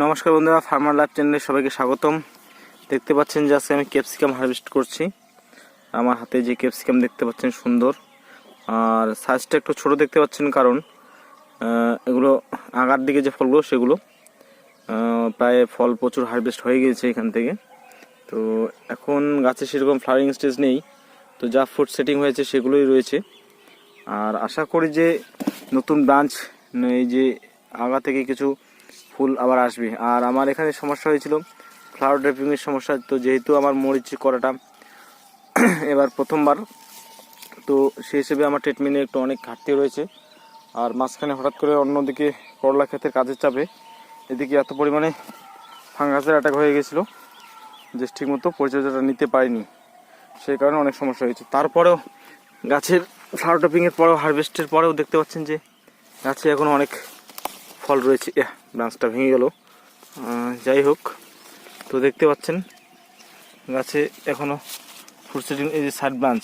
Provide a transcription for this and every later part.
নমস্কার বন্ধুরা, farmer life চ্যানেলে সবাইকে স্বাগতম। দেখতে পাচ্ছেন যে আজকে আমি ক্যাপসিকাম হারভেস্ট করছি। আমার হাতে যে ক্যাপসিকাম দেখতে পাচ্ছেন সুন্দর, আর সাইজটা একটু ছোট দেখতে পাচ্ছেন, কারণ এগুলো আগার দিকে যে ফলগুলো সেগুলো প্রায় ফল প্রচুর হারভেস্ট হয়ে গিয়েছে এখান থেকে। তো এখন গাছে সেরকম ফ্লাওয়ারিং স্টেজ নেই, তো যা ফুড সেটিং হয়েছে সেগুলোই রয়েছে। আর আশা করি যে নতুন ব্রাঞ্চ এই যে আগা থেকে কিছু ফুল আবার আসবে। আর আমার এখানে সমস্যা হয়েছিল ফ্লাওয়ার ড্রেপিংয়ের সমস্যা, তো যেহেতু আমার মরিচ করাটা এবার প্রথমবার, তো সেই হিসেবে আমার ট্রিটমেন্টে একটু অনেক ঘাটতি রয়েছে। আর মাঝখানে হঠাৎ করে অন্যদিকে করলা ক্ষেতের কাজের চাপে এদিকে এত পরিমাণে ফাঙ্গাসের অ্যাটাক হয়ে গেছিলো যে ঠিকমতো পরিচর্যাটা নিতে পারিনি, সেই কারণে অনেক সমস্যা হয়েছে। তারপরেও গাছের ফ্লাওয়ার ড্রেপিংয়ের পরেও, হারভেস্টের পরেও দেখতে পাচ্ছেন যে গাছে এখনও অনেক ফল রয়েছে। ব্রাঞ্চটা ভেঙে গেল, যাই হোক। তো দেখতে পাচ্ছেন গাছে এখনও ফ্রুট সেটিং। এই যে সাইড ব্রাঞ্চ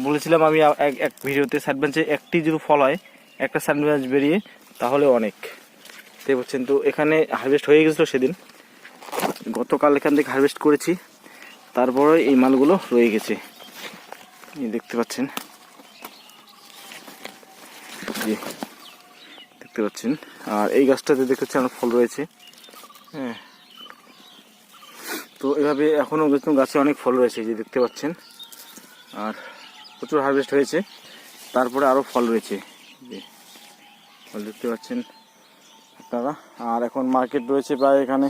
বলেছিলাম আমি এক ভিডিওতে, সাইড ব্রাঞ্চে একটি যদি ফল হয়, একটা সাইড ব্রাঞ্চ বেরিয়ে তাহলে অনেক। দেখতে পাচ্ছেন, তো এখানে হারভেস্ট হয়ে গেছিলো সেদিন, গতকাল এখান থেকে হারভেস্ট করেছি, তারপরে এই মালগুলো রয়ে গেছে, দেখতে পাচ্ছেন। জি দেখতে পাচ্ছেন। আর এই গাছটাতে দেখতে পাচ্ছেন আমার ফল রয়েছে। হ্যাঁ, তো এভাবে এখনও কিন্তু গাছে অনেক ফল রয়েছে, যে দেখতে পাচ্ছেন। আর প্রচুর হারভেস্ট হয়েছে, তারপরে আরও ফল রয়েছে, যে ফল দেখতে পাচ্ছেন আপনারা। আর এখন মার্কেট রয়েছে প্রায় এখানে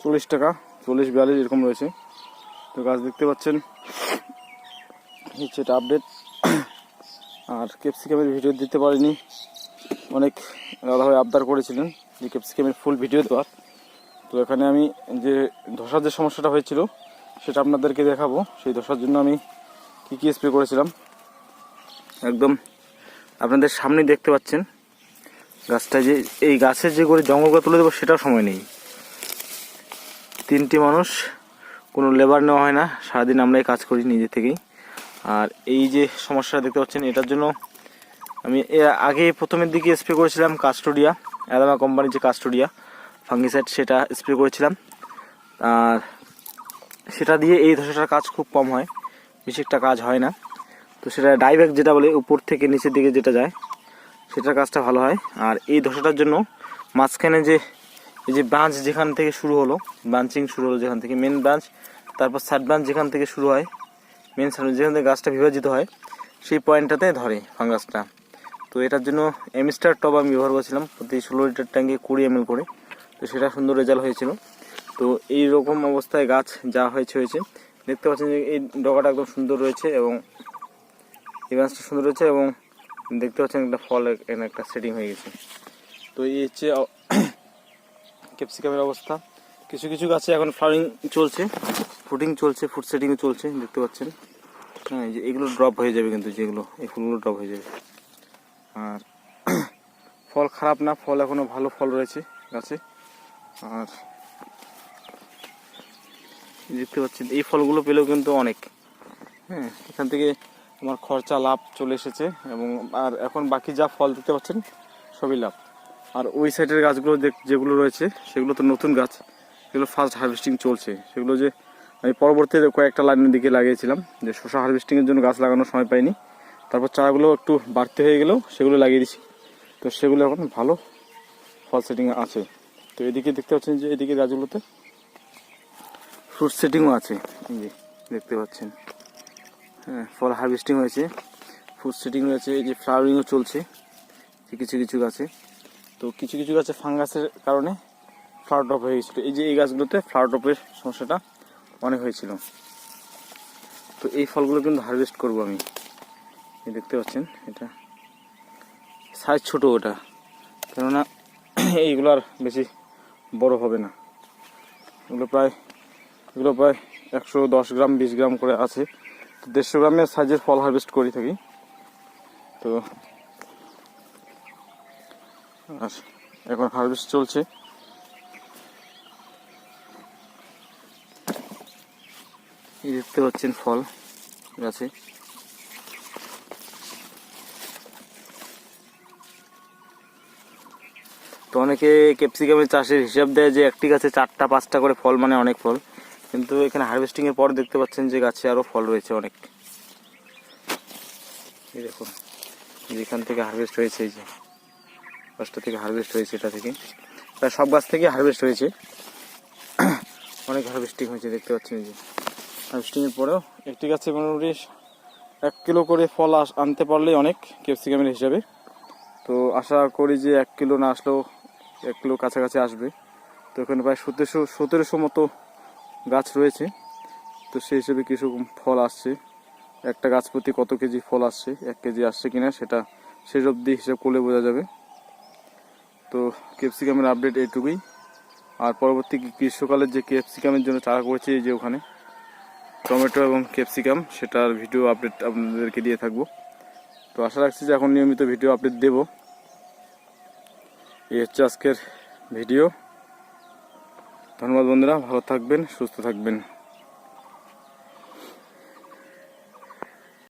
40 টাকা, 40-42 এরকম রয়েছে। তো গাছ দেখতে পাচ্ছেন, হচ্ছে এটা আপডেট। আর ক্যাপসিকামের ভিডিও দিতে পারিনি, অনেক দাদাভাই আবদার করেছিলেন যে ক্যাপসিকামের ফুল ভিডিও দেওয়ার। তো এখানে আমি যে ধসার যে সমস্যাটা হয়েছিল সেটা আপনাদেরকে দেখাবো। সেই ধসার জন্য আমি কী স্প্রে করেছিলাম একদম আপনাদের সামনে দেখতে পাচ্ছেন। গাছটা যে এই গাছের যে করে জঙ্গলটা তুলে দেবো সেটাও সময় নেই। 3টি মানুষ, কোনো লেবার নেওয়া হয় না, সারাদিন আমরাই কাজ করি নিজে থেকেই। আর এই যে সমস্যা দেখতে পাচ্ছেন, এটার জন্য আমি আগে প্রথমের দিকে স্প্রে করেছিলাম কাস্টোডিয়া, অ্যালামা কোম্পানির যে কাস্টোডিয়া ফাঙ্গিসাইড, সেটা স্প্রে করেছিলাম। আর সেটা দিয়ে এই ধসাটার কাজ খুব কম হয়, বেশি একটা কাজ হয় না। তো সেটা ডাইব্যাক যেটা বলে, উপর থেকে নিচের দিকে যেটা যায়, সেটার কাজটা ভালো হয়। আর এই ধসাটার জন্য মাঝখানে যে এই যে ব্রাঞ্চ যেখান থেকে শুরু হলো, ব্রাঞ্চিং শুরু হলো যেখান থেকে, মেন ব্রাঞ্চ, তারপর সাইড ব্রাঞ্চ যেখান থেকে শুরু হয়, মেন সাইড যেখান থেকে গাছটা বিভাজিত হয়, সেই পয়েন্টটাতে ধরে ফাঙ্গাসটা। তো এটার জন্য এমিস্টার টব আমি ব্যবহার করেছিলাম প্রতি 16 লিটার ট্যাঙ্কে 20 ml করে। তো সেটা সুন্দর রেজাল্ট হয়েছিল। তো এই রকম অবস্থায় গাছ যা হয়েছে দেখতে পাচ্ছেন যে এই ডগাটা একদম সুন্দর রয়েছে, এবং এই গাছটা সুন্দর রয়েছে, এবং দেখতে পাচ্ছেন একটা ফল এখানে একটা সেটিং হয়ে গেছে। তো এই হচ্ছে ক্যাপসিকামের অবস্থা। কিছু কিছু গাছে এখন ফ্লাওয়ারিং চলছে, ফুটিং চলছে, ফুড সেটিংও চলছে, দেখতে পাচ্ছেন। হ্যাঁ, যে এগুলো ড্রপ হয়ে যাবে, কিন্তু যেগুলো এই ফুলগুলো ড্রপ হয়ে যাবে। আর ফল খারাপ না, ফল এখনও ভালো ফল রয়েছে গাছে। আর দেখতে পাচ্ছেন এই ফলগুলো পেলেও কিন্তু অনেক, হ্যাঁ, এখান থেকে আমার খরচা লাভ চলে এসেছে। এবং আর এখন বাকি যা ফল দেখতে পাচ্ছেন সবই লাভ। আর ওই সাইডের গাছগুলো যেগুলো রয়েছে সেগুলো তো নতুন গাছ, সেগুলো ফার্স্ট হারভেস্টিং চলছে। সেগুলো যে আমি পরবর্তীতে কয়েকটা লাইনের দিকে লাগিয়েছিলাম, যে শসা হারভেস্টিংয়ের জন্য গাছ লাগানোর সময় পাইনি, তারপর চারাগুলো একটু বাড়তে হয়ে গেলেও সেগুলো লাগিয়ে দিচ্ছি। তো সেগুলো এখন ভালো ফল সেটিং আছে। তো এদিকে দেখতে পাচ্ছেন যে এদিকে গাছগুলোতে ফ্রুট সেটিংও আছে, এই যে দেখতে পাচ্ছেন। হ্যাঁ, ফল হারভেস্টিং হয়েছে, ফ্রুট সেটিং রয়েছে, এই যে ফ্লাওয়ারিংও চলছে কিছু কিছু গাছে। তো কিছু কিছু গাছে ফাঙ্গাসের কারণে ফ্লাওয়ার ড্রপ হয়ে গেছিলো। এই যে এই গাছগুলোতে ফ্লাওয়ার ড্রপের সমস্যাটা অনেক হয়েছিল। তো এই ফলগুলো কিন্তু হারভেস্ট করব আমি, দেখতে পাচ্ছেন। এটা সাইজ ছোট, ওটা কেননা এইগুলো আর বেশি বড় হবে না। এগুলো প্রায় 110 গ্রাম 20 গ্রাম করে আছে। তো 150 গ্রামের সাইজের ফল হারভেস্ট করে থাকি। তো আর এখন হারভেস্ট চলছে। এই দেখতে পাচ্ছেন ফল গাছে। তো অনেকে ক্যাপসিকামের চাষের হিসাব দেয় যে একটি গাছে 4টা 5টা করে ফল মানে অনেক ফল, কিন্তু এখানে হারভেস্টিংয়ের পর দেখতে পাচ্ছেন যে গাছে আরও ফল রয়েছে অনেক। এই দেখুন যেখান থেকে হারভেস্ট হয়েছে, এই যে গাছটা থেকে হারভেস্ট হয়েছে, এটা থেকে প্রায় সব গাছ থেকে হারভেস্ট হয়েছে, অনেক হারভেস্টিং হয়েছে দেখতে পাচ্ছেন। এই যে হারভেস্টিংয়ের পরেও একটি গাছে মোটামুটি 1 কিলো করে ফল আনতে পারলেই অনেক ক্যাপসিকামের হিসাবে। তো আশা করি যে 1 কিলো না আসলেও 1 কিলো কাছাকাছি আসবে। তো এখানে প্রায় 1700 মতো গাছ রয়েছে। তো সেই হিসেবে কিছু ফল আসছে, একটা গাছ প্রতি কত কেজি ফল আসছে, 1 কেজি আসছে কিনা সেটা শেষ অবধি হিসাব করলে বোঝা যাবে। তো ক্যাপসিকামের আপডেট এইটুকুই। আর পরবর্তী গ্রীষ্মকালের যে ক্যাপসিকামের জন্য চারা করেছি, এই যে ওখানে টমেটো এবং ক্যাপসিকাম, সেটার ভিডিও আপডেট আপনাদেরকে দিয়ে থাকবো। তো আশা রাখছি যে এখন নিয়মিত ভিডিও আপডেট দেব। এই হচ্ছে আজকের ভিডিও। ধন্যবাদ বন্ধুরা, ভালো থাকবেন, সুস্থ থাকবেন।